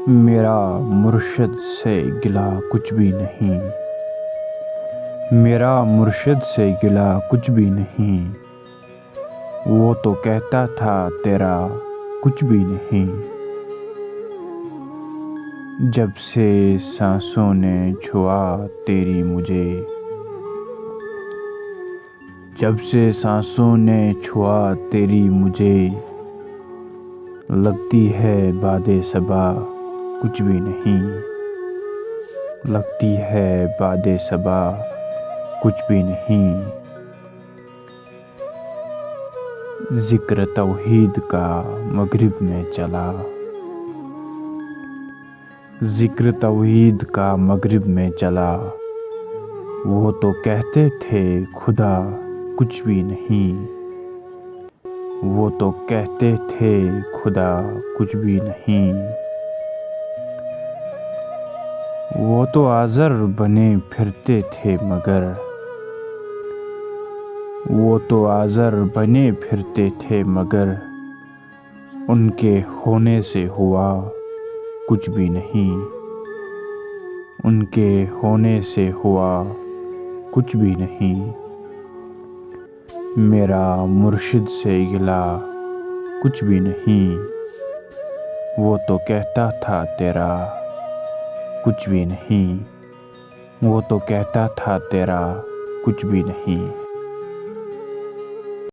میرا مرشد سے گلہ کچھ بھی نہیں، میرا مرشد سے گلہ کچھ بھی نہیں، وہ تو کہتا تھا تیرا کچھ بھی نہیں۔ جب سے سانسوں نے چھوا تیری مجھے، جب سے سانسوں نے چھوا تیری مجھے، لگتی ہے باد صبا کچھ بھی نہیں، لگتی ہے باد صبا کچھ بھی نہیں۔ ذکر توحید کا مغرب میں چلا، ذکر توحید کا مغرب میں چلا، وہ تو کہتے تھے خدا کچھ بھی نہیں، وہ تو کہتے تھے خدا کچھ بھی نہیں۔ وہ تو آزر بنے پھرتے تھے مگر، وہ تو آزر بنے پھرتے تھے مگر، ان کے ہونے سے ہوا کچھ بھی نہیں، ان کے ہونے سے ہوا کچھ بھی نہیں۔ میرا مرشد سے گلہ کچھ بھی نہیں، وہ تو کہتا تھا تیرا کچھ بھی نہیں، وہ تو کہتا تھا تیرا کچھ بھی نہیں۔